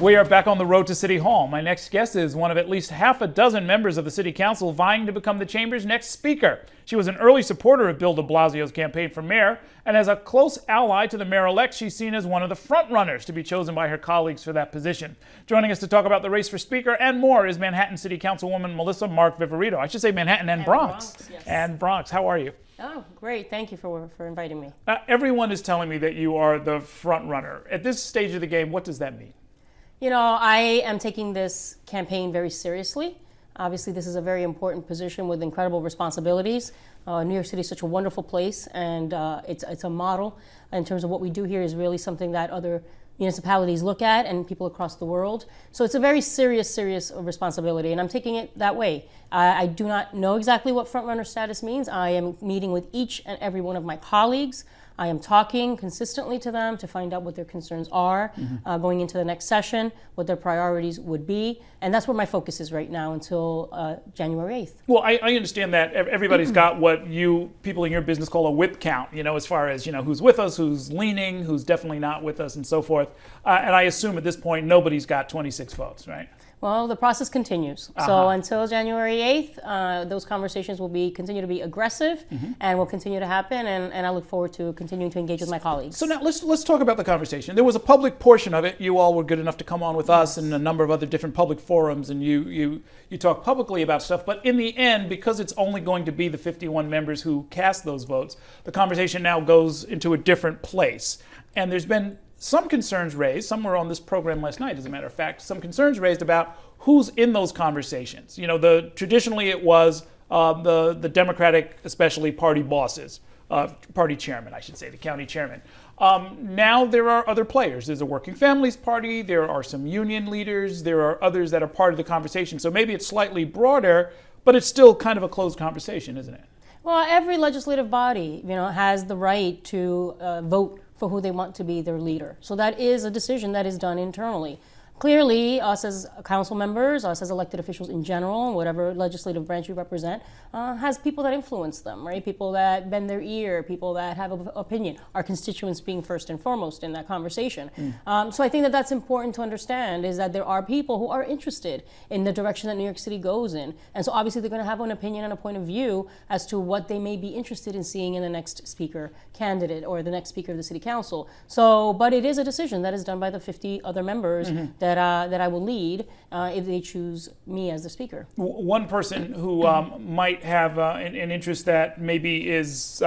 We are back on the road to City Hall. My next guest is one of at least half a dozen members of the City Council vying to become the Chamber's next Speaker. She was an early supporter of Bill de Blasio's campaign for mayor, and as a close ally to the mayor-elect, she's seen as one of the front-runners to be chosen by her colleagues for that position. Joining us to talk about the race for Speaker and more is Manhattan City Councilwoman Melissa Mark Viverito. I should say Manhattan and Bronx. Yes. And Bronx. How are you? Oh, great. Thank you for inviting me. Everyone is telling me that you are the front-runner. At this stage of the game, what does that mean? You know, I am taking this campaign very seriously. Obviously, this is a very important position with incredible responsibilities. New York City is such a wonderful place, and it's a model in terms of what we do here is really something that other municipalities look at and people across the world. So it's a very serious responsibility, and I'm taking it that way. I do not know exactly what front-runner status means. I am meeting with each and every one of my colleagues. I am talking consistently to them to find out what their concerns are going into the next session, what their priorities would be. And that's where my focus is right now until January 8th. Well, I understand that everybody's got what you people in your business call a whip count, as far as, who's with us, who's leaning, who's definitely not with us, and so forth. And I assume at this point, nobody's got 26 votes, right? Well, the process continues. So until January 8th, those conversations will continue to be aggressive and will continue to happen. And I look forward to continuing to engage with my colleagues. So now let's talk about the conversation. There was a public portion of it. You all were good enough to come on with us and a number of other different public forums, and you talk publicly about stuff. But in the end, because it's only going to be the 51 members who cast those votes, the conversation now goes into a different place. And there's been some concerns raised, some were on this program last night, as a matter of fact, some concerns raised about who's in those conversations. Traditionally it was the Democratic, especially party bosses, party chairman, I should say, the county chairman. Now there are other players. There's a Working Families Party, there are some union leaders, there are others that are part of the conversation. So maybe it's slightly broader, but it's still kind of a closed conversation, isn't it? Well, every legislative body, has the right to vote for who they want to be their leader. So that is a decision that is done internally. Clearly, us as council members, us as elected officials in general, whatever legislative branch you represent, has people that influence them, right? People that bend their ear, people that have an opinion, our constituents being first and foremost in that conversation. So I think that that's important to understand, is that there are people who are interested in the direction that New York City goes in. And so obviously they're going to have an opinion and a point of view as to what they may be interested in seeing in the next speaker candidate or the next speaker of the city council. So, but it is a decision that is done by the 50 other members that I will lead if they choose me as the speaker. One person who might have an interest that maybe is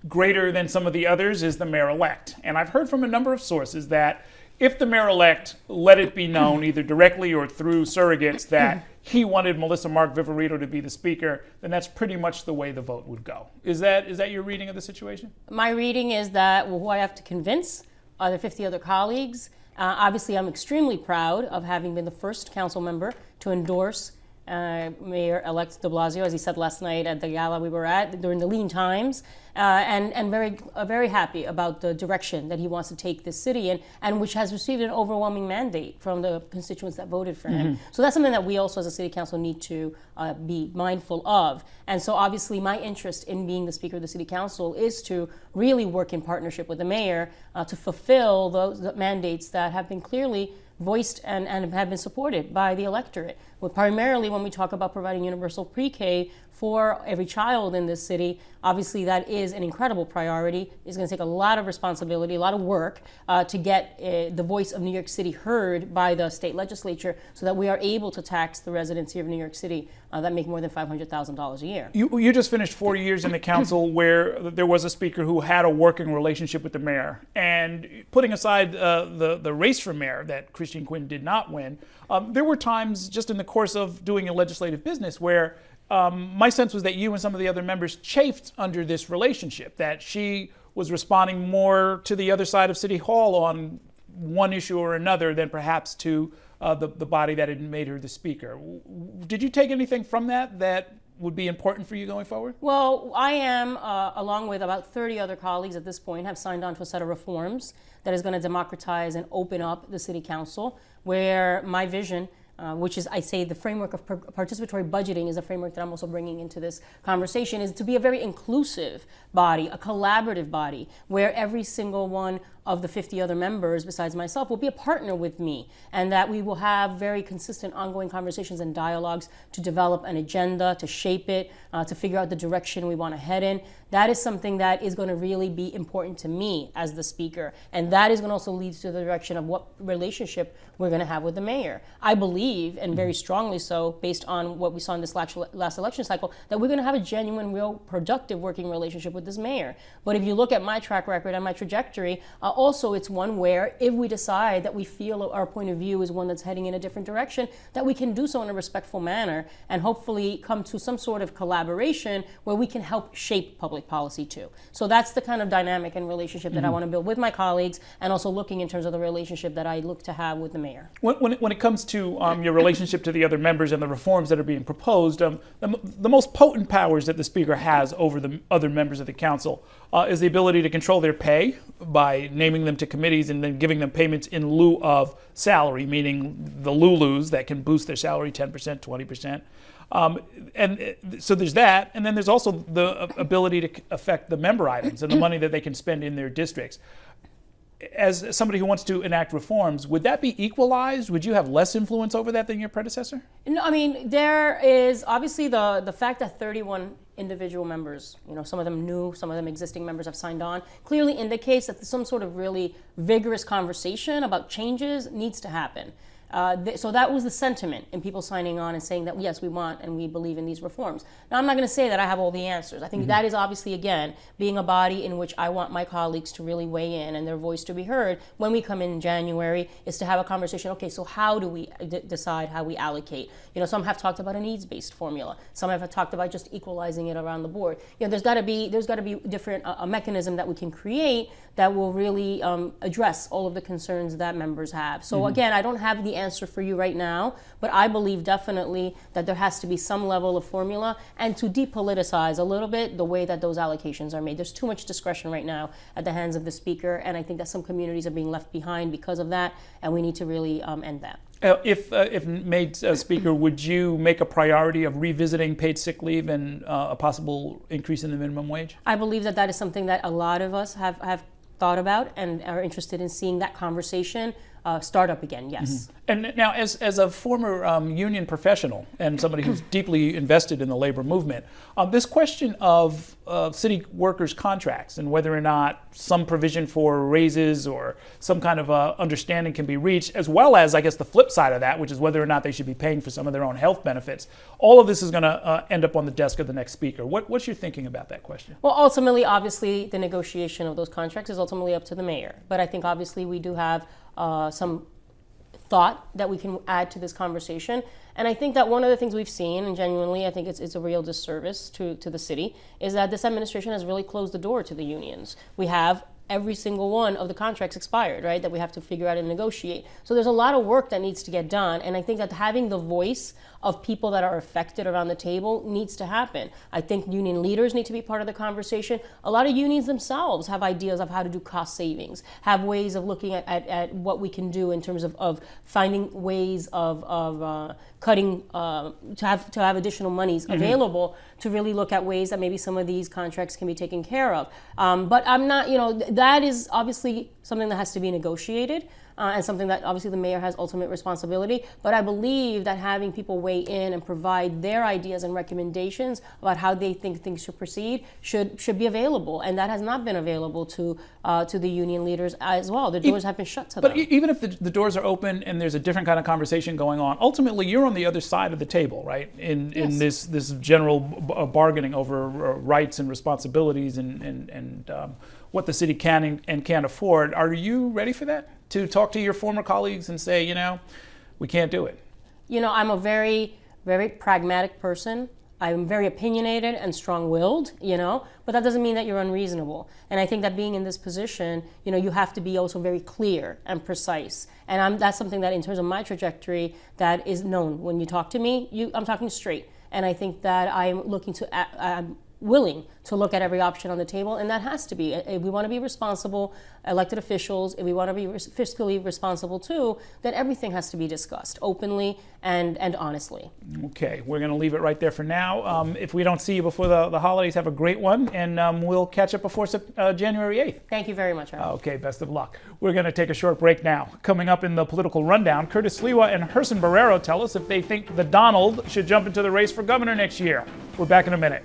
greater than some of the others is the mayor-elect. And I've heard from a number of sources that if the mayor-elect let it be known, either directly or through surrogates, that he wanted Melissa Mark Viverito to be the speaker, then that's pretty much the way the vote would go. Is that your reading of the situation? My reading is that who I have to convince are the 50 other colleagues. Obviously, I'm extremely proud of having been the first council member to endorse Mayor-elect de Blasio, as he said last night at the gala we were at during the lean times, and very happy about the direction that he wants to take this city in, and which has received an overwhelming mandate from the constituents that voted for him. So that's something that we also as a city council need to be mindful of. And so obviously my interest in being the speaker of the city council is to really work in partnership with the mayor to fulfill those mandates that have been clearly voiced and have been supported by the electorate. Well, primarily when we talk about providing universal pre-K for every child in this city, obviously that is an incredible priority. It's going to take a lot of responsibility, a lot of work to get the voice of New York City heard by the state legislature so that we are able to tax the residents here of New York City that make more than $500,000 a year. You just finished 4 years in the council where there was a speaker who had a working relationship with the mayor. And putting aside the race for mayor that Christian Quinn did not win, there were times just in the course of doing a legislative business where my sense was that you and some of the other members chafed under this relationship, that she was responding more to the other side of City Hall on one issue or another than perhaps to the body that had made her the speaker. Did you take anything from that would be important for you going forward? Well, I am, along with about 30 other colleagues at this point, have signed on to a set of reforms that is going to democratize and open up the City Council, where my vision which is, I say, the framework of participatory budgeting is a framework that I'm also bringing into this conversation, is to be a very inclusive body, a collaborative body, where every single one of the 50 other members besides myself will be a partner with me, and that we will have very consistent ongoing conversations and dialogues to develop an agenda, to shape it, to figure out the direction we want to head in. That is something that is going to really be important to me as the speaker, and that is going to also lead to the direction of what relationship we're going to have with the mayor. I believe, and very strongly so, based on what we saw in this last election cycle, that we're going to have a genuine, real, productive working relationship with this mayor. But if you look at my track record and my trajectory, also it's one where if we decide that we feel our point of view is one that's heading in a different direction, that we can do so in a respectful manner and hopefully come to some sort of collaboration where we can help shape public policy too. So that's the kind of dynamic and relationship that I want to build with my colleagues, and also looking in terms of the relationship that I look to have with the mayor. When it comes to your relationship to the other members and the reforms that are being proposed, the most potent powers that the Speaker has over the other members of the Council is the ability to control their pay by naming them to committees and then giving them payments in lieu of salary, meaning the Lulus that can boost their salary 10%, 20%. And so there's that, and then there's also the ability to affect the member items and the money that they can spend in their districts. As somebody who wants to enact reforms, would that be equalized? Would you have less influence over that than your predecessor? No, I mean, there is obviously the fact that 31 individual members, some of them new, some of them existing members have signed on, clearly indicates that some sort of really vigorous conversation about changes needs to happen. So that was the sentiment in people signing on and saying that, yes, we want and we believe in these reforms. Now, I'm not going to say that I have all the answers. I think that is obviously, again, being a body in which I want my colleagues to really weigh in and their voice to be heard when we come in January, is to have a conversation. Okay, so how do we decide how we allocate? Some have talked about a needs-based formula. Some have talked about just equalizing it around the board. There's got to be different a mechanism that we can create that will really address all of the concerns that members have. So again, I don't have the answer for you right now, but I believe definitely that there has to be some level of formula, and to depoliticize a little bit the way that those allocations are made. There's too much discretion right now at the hands of the Speaker, and I think that some communities are being left behind because of that, and we need to really end that. If made Speaker, would you make a priority of revisiting paid sick leave and a possible increase in the minimum wage? I believe that is something that a lot of us have thought about and are interested in seeing that conversation start up again, yes. And now, as a former union professional and somebody who's deeply invested in the labor movement, this question of city workers' contracts and whether or not some provision for raises or some kind of understanding can be reached, as well as, I guess, the flip side of that, which is whether or not they should be paying for some of their own health benefits, all of this is going to end up on the desk of the next Speaker. What's your thinking about that question? Well, ultimately, obviously, the negotiation of those contracts is ultimately up to the mayor. But I think, obviously, we do have some thought that we can add to this conversation. And I think that one of the things we've seen, and genuinely I think it's a real disservice to the city, is that this administration has really closed the door to the unions. We have every single one of the contracts expired, right, that we have to figure out and negotiate. So there's a lot of work that needs to get done, and I think that having the voice of people that are affected around the table needs to happen. I think union leaders need to be part of the conversation. A lot of unions themselves have ideas of how to do cost savings, have ways of looking at what we can do in terms of finding ways of cutting, to have additional monies available to really look at ways that maybe some of these contracts can be taken care of. But I'm not, that is obviously something that has to be negotiated. And something that obviously the mayor has ultimate responsibility. But I believe that having people weigh in and provide their ideas and recommendations about how they think things should proceed should be available. And that has not been available to the union leaders as well. The doors have been shut to them. But even if the doors are open and there's a different kind of conversation going on, ultimately you're on the other side of the table, right? In this general bargaining over rights and responsibilities and what the city can and can't afford. Are you ready for that? To talk to your former colleagues and say, we can't do it? I'm a very, very pragmatic person. I'm very opinionated and strong-willed, but that doesn't mean that you're unreasonable. And I think that being in this position, you have to be also very clear and precise. And that's something that in terms of my trajectory, that is known. When you talk to me, I'm talking straight. And I think that I'm looking to willing to look at every option on the table, and that has to be. If we want to be responsible elected officials, if we want to be fiscally responsible too, then everything has to be discussed openly and honestly. Okay, we're going to leave it right there for now. If we don't see you before the holidays, have a great one, and we'll catch up before January 8th. Thank you very much, Aaron. Okay, best of luck. We're going to take a short break now. Coming up in the political rundown, Curtis Sliwa and Herson Barrero tell us if they think the Donald should jump into the race for governor next year. We're back in a minute.